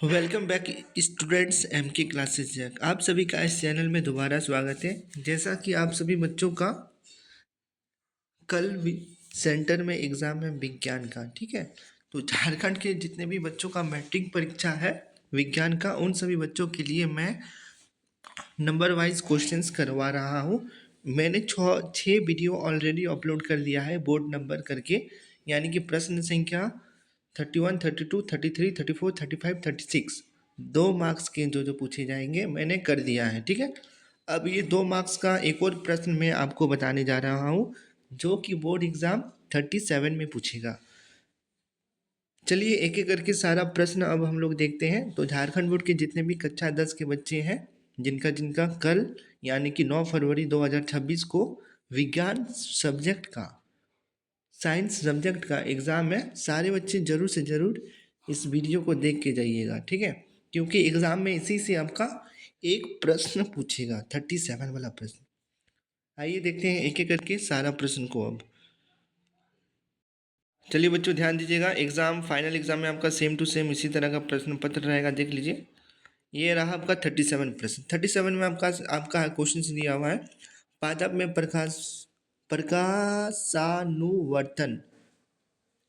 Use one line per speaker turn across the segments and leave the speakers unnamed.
Welcome back students M के classes Jack. आप सभी का इस चैनल में दोबारा स्वागत है। जैसा कि आप सभी बच्चों का कल सेंटर में एग्ज़ाम है विज्ञान का, ठीक है। तो झारखंड के जितने भी बच्चों का मैट्रिक परीक्षा है विज्ञान का, उन सभी बच्चों के लिए मैं नंबर वाइज क्वेश्चंस करवा रहा हूँ। मैंने छः वीडियो ऑलरेडी अपलोड कर दिया है बोर्ड नंबर करके, यानी कि प्रश्न संख्या 31, 32, 33, 34, 35, 36 2 मार्क्स के जो जो पूछे जाएंगे मैंने कर दिया है, ठीक है। अब ये 2 मार्क्स का एक और प्रश्न मैं आपको बताने जा रहा हूँ जो कि बोर्ड एग्ज़ाम 37 में पूछेगा। चलिए एक एक करके सारा प्रश्न अब हम लोग देखते हैं। तो झारखंड बोर्ड के जितने भी कक्षा 10 के बच्चे हैं जिनका जिनका कल यानी कि 9 फरवरी 2026 को विज्ञान सब्जेक्ट का, साइंस सब्जेक्ट का एग्ज़ाम है, सारे बच्चे ज़रूर से ज़रूर इस वीडियो को देख के जाइएगा, ठीक है। क्योंकि एग्ज़ाम में इसी से आपका एक प्रश्न पूछेगा 37 वाला प्रश्न। आइए देखते हैं एक एक करके सारा प्रश्न को। अब चलिए बच्चों ध्यान दीजिएगा, एग्ज़ाम फाइनल एग्ज़ाम में आपका सेम टू सेम इसी तरह का प्रश्न पत्र रहेगा। देख लीजिए, ये रहा आपका 37 प्रश्न। 37 में आपका आपका क्वेश्चन दिया हुआ है, पादप में प्रकाशानुवर्तन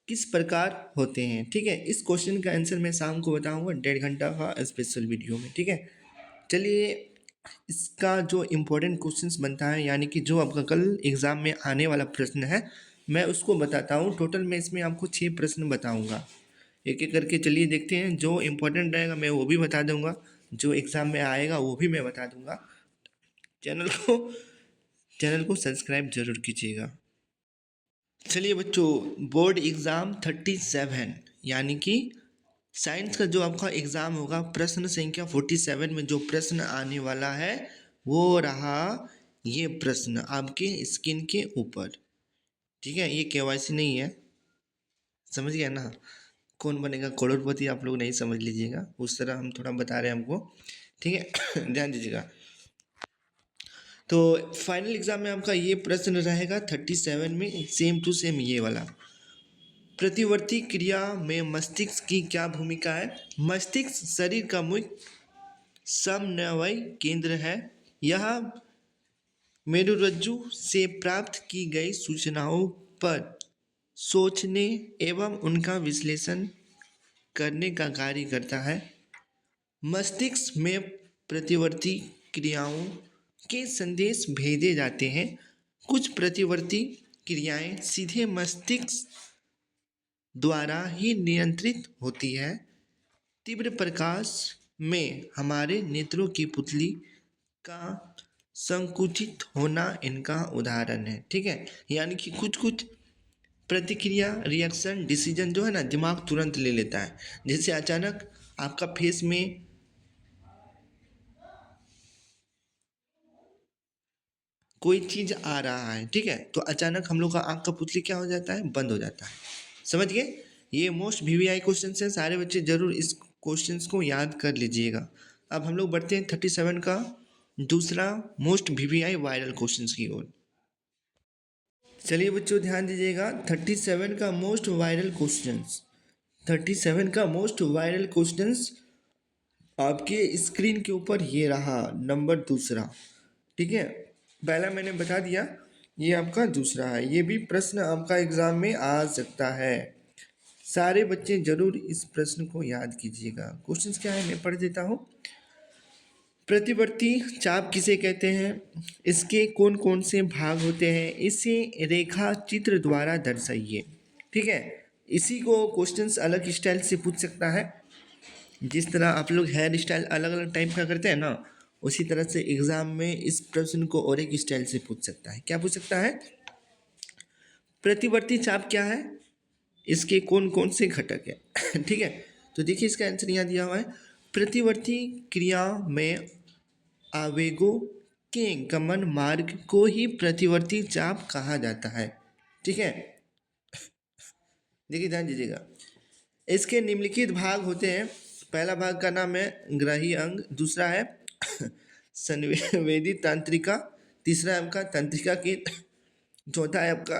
किस प्रकार होते हैं, ठीक है। इस क्वेश्चन का आंसर मैं शाम को बताऊंगा 1.5 घंटा का स्पेशल वीडियो में, ठीक है। चलिए इसका जो इम्पोर्टेंट क्वेश्चंस बनता है यानी कि जो आपका कल एग्ज़ाम में आने वाला प्रश्न है मैं उसको बताता हूँ। टोटल मैं इसमें आपको 6 प्रश्न बताऊँगा, एक एक करके चलिए देखते हैं। जो इम्पोर्टेंट रहेगा मैं वो भी बता दूंगा, जो एग्ज़ाम में आएगा वो भी मैं बता दूंगा। चैनल को सब्सक्राइब जरूर कीजिएगा। चलिए बच्चों, बोर्ड एग्ज़ाम 37 यानी कि साइंस का जो आपका एग्ज़ाम होगा, प्रश्न संख्या 47 में जो प्रश्न आने वाला है वो रहा ये प्रश्न आपके स्क्रीन के ऊपर, ठीक है। ये केवाईसी नहीं है, समझ गया ना। कौन बनेगा करोड़पति आप लोग नहीं समझ लीजिएगा, उस तरह हम थोड़ा बता रहे हैं हमको, ठीक है। ध्यान दीजिएगा। तो फाइनल एग्ज़ाम में आपका ये प्रश्न रहेगा 37 में, सेम टू सेम ये वाला। प्रतिवर्ती क्रिया में मस्तिष्क की क्या भूमिका है। मस्तिष्क शरीर का मुख्य समन्वय केंद्र है। यह मेरुरज्जु से प्राप्त की गई सूचनाओं पर सोचने एवं उनका विश्लेषण करने का कार्य करता है। मस्तिष्क में प्रतिवर्ती क्रियाओं के संदेश भेजे जाते हैं। कुछ प्रतिवर्ती क्रियाएं सीधे मस्तिष्क द्वारा ही नियंत्रित होती है। तीव्र प्रकाश में हमारे नेत्रों की पुतली का संकुचित होना इनका उदाहरण है, ठीक है। यानी कि कुछ कुछ प्रतिक्रिया रिएक्शन डिसीजन जो है ना दिमाग तुरंत ले लेता है। जैसे अचानक आपका फेस में कोई चीज़ आ रहा है, ठीक है, तो अचानक हम लोग का आँख का पुतली क्या हो जाता है, बंद हो जाता है। समझ गए। ये मोस्ट वीवीआई क्वेश्चन है, सारे बच्चे जरूर इस क्वेश्चंस को याद कर लीजिएगा। अब हम लोग बढ़ते हैं 37 का दूसरा मोस्ट वीवीआई वायरल क्वेश्चंस की ओर। चलिए बच्चों ध्यान दीजिएगा, 37 का मोस्ट वायरल क्वेश्चंस, 37 का मोस्ट वायरल क्वेश्चंस आपके स्क्रीन के ऊपर ये रहा नंबर दूसरा, ठीक है। पहला मैंने बता दिया, ये आपका दूसरा है। ये भी प्रश्न आपका एग्जाम में आ सकता है। सारे बच्चे जरूर इस प्रश्न को याद कीजिएगा। क्वेश्चंस क्या है मैं पढ़ देता हूँ। प्रतिवर्ती चाप किसे कहते हैं, इसके कौन कौन से भाग होते हैं, इसे रेखा चित्र द्वारा दर्शाइए, ठीक है। इसी को क्वेश्चंस अलग स्टाइल से पूछ सकता है। जिस तरह आप लोग हेयर स्टाइल अलग अलग टाइप का करते हैं ना, उसी तरह से एग्जाम में इस प्रश्न को और एक स्टाइल से पूछ सकता है। क्या पूछ सकता है, प्रतिवर्ती चाप क्या है, इसके कौन कौन से घटक है ठीक है। तो देखिए इसका आंसर यहाँ दिया हुआ है, प्रतिवर्ती क्रिया में आवेगों के गमन मार्ग को ही प्रतिवर्ती चाप कहा जाता है, ठीक है। देखिए ध्यान दीजिएगा, इसके निम्नलिखित भाग होते हैं। पहला भाग का नाम है ग्राही अंग, दूसरा है संवेदी तंत्रिका, तीसरा है आपका तंत्रिका की, चौथा है आपका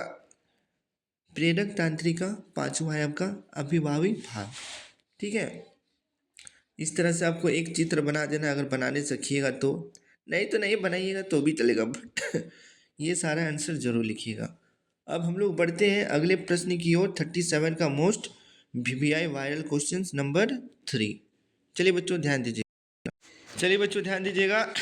प्रेरक तंत्रिका, पांचवा है आपका अभिभावी भाग, ठीक है। इस तरह से आपको एक चित्र बना देना, अगर बनाने सीखिएगा तो, नहीं तो नहीं बनाइएगा तो भी चलेगा, बट ये सारा आंसर जरूर लिखिएगा। अब हम लोग बढ़ते हैं अगले प्रश्न की ओर, 37 का most VVI viral question number 3। चलिए बच्चों ध्यान दीजिए, चलिए बच्चों ध्यान दीजिएगा।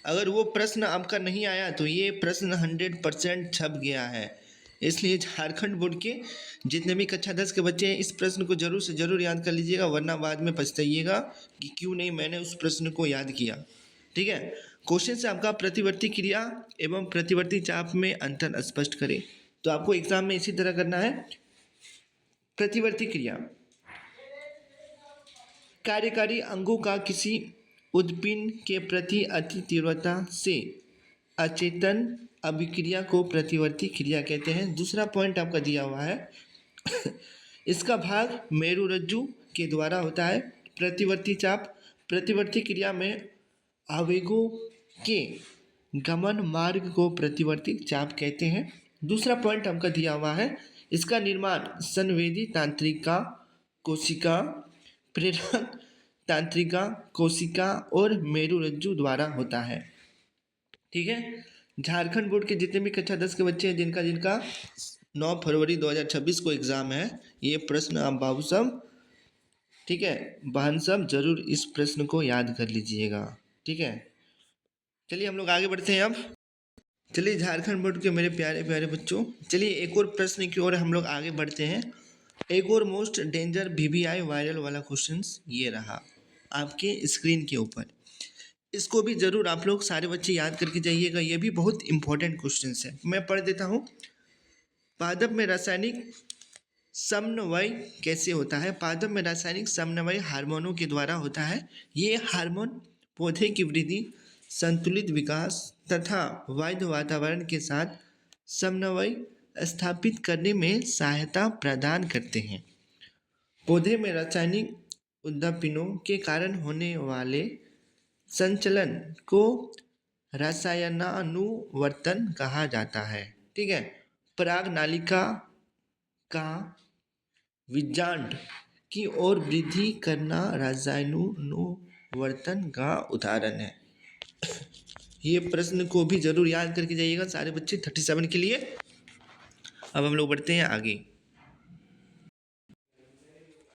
अगर वो प्रश्न आपका नहीं आया तो ये प्रश्न 100% छप गया है, इसलिए झारखंड बोर्ड के जितने भी कक्षा 10 के बच्चे हैं इस प्रश्न को जरूर से जरूर याद कर लीजिएगा, वरना बाद में पछताइएगा कि क्यों नहीं मैंने उस प्रश्न को याद किया। ठीक है, क्वेश्चन से आपका प्रतिवर्ती क्रिया एवं प्रतिवर्ती चाप में अंतर स्पष्ट करें। तो आपको एग्जाम में इसी तरह करना है। प्रतिवर्ती क्रिया, कार्यकारी अंगों का किसी उत्पिन के प्रति अति तीव्रता से अचेतन अभिक्रिया को प्रतिवर्ती क्रिया कहते हैं। दूसरा पॉइंट आपका दिया हुआ है, इसका भाग मेरुरज्जु के द्वारा होता है। प्रतिवर्ती चाप, प्रतिवर्ती क्रिया में आवेगों के गमन मार्ग को प्रतिवर्ती चाप कहते हैं। दूसरा पॉइंट आपका दिया हुआ है, इसका निर्माण संवेदी तांत्रिका कोशिका, प्रेरक तांत्रिका कोशिका और मेरुरज्जु द्वारा होता है। ठीक है, झारखंड बोर्ड के जितने भी कक्षा 10 के बच्चे हैं जिनका 9 फरवरी 2026 को एग्जाम है, ये प्रश्न आप बाबू साहब, ठीक है, बहन साहब, जरूर इस प्रश्न को याद कर लीजिएगा। ठीक है, चलिए हम लोग आगे बढ़ते हैं। अब चलिए झारखंड बोर्ड के मेरे प्यारे प्यारे बच्चों, चलिए एक और प्रश्न की ओर हम लोग आगे बढ़ते हैं। एक और मोस्ट डेंजर वीवीआई वायरल वाला क्वेश्चन ये रहा आपके स्क्रीन के ऊपर, इसको भी जरूर आप लोग सारे बच्चे याद करके जाइएगा, ये भी बहुत इंपॉर्टेंट क्वेश्चन है। मैं पढ़ देता हूँ। पादप में रासायनिक समन्वय कैसे होता है? पादप में रासायनिक समन्वय हार्मोनों के द्वारा होता है। ये हार्मोन पौधे की वृद्धि, संतुलित विकास तथा वायु वातावरण के साथ समन्वय स्थापित करने में सहायता प्रदान करते हैं। पौधे में रासायनिक उद्दीपनों के कारण होने वाले संचलन को रसायनानुवर्तन कहा जाता है। ठीक है, पराग नालिका का विजांड की ओर वृद्धि करना रसायनानुवर्तन का उदाहरण है। ये प्रश्न को भी जरूर याद करके जाइएगा सारे बच्चे, 37 के लिए। अब हम लोग बढ़ते हैं आगे।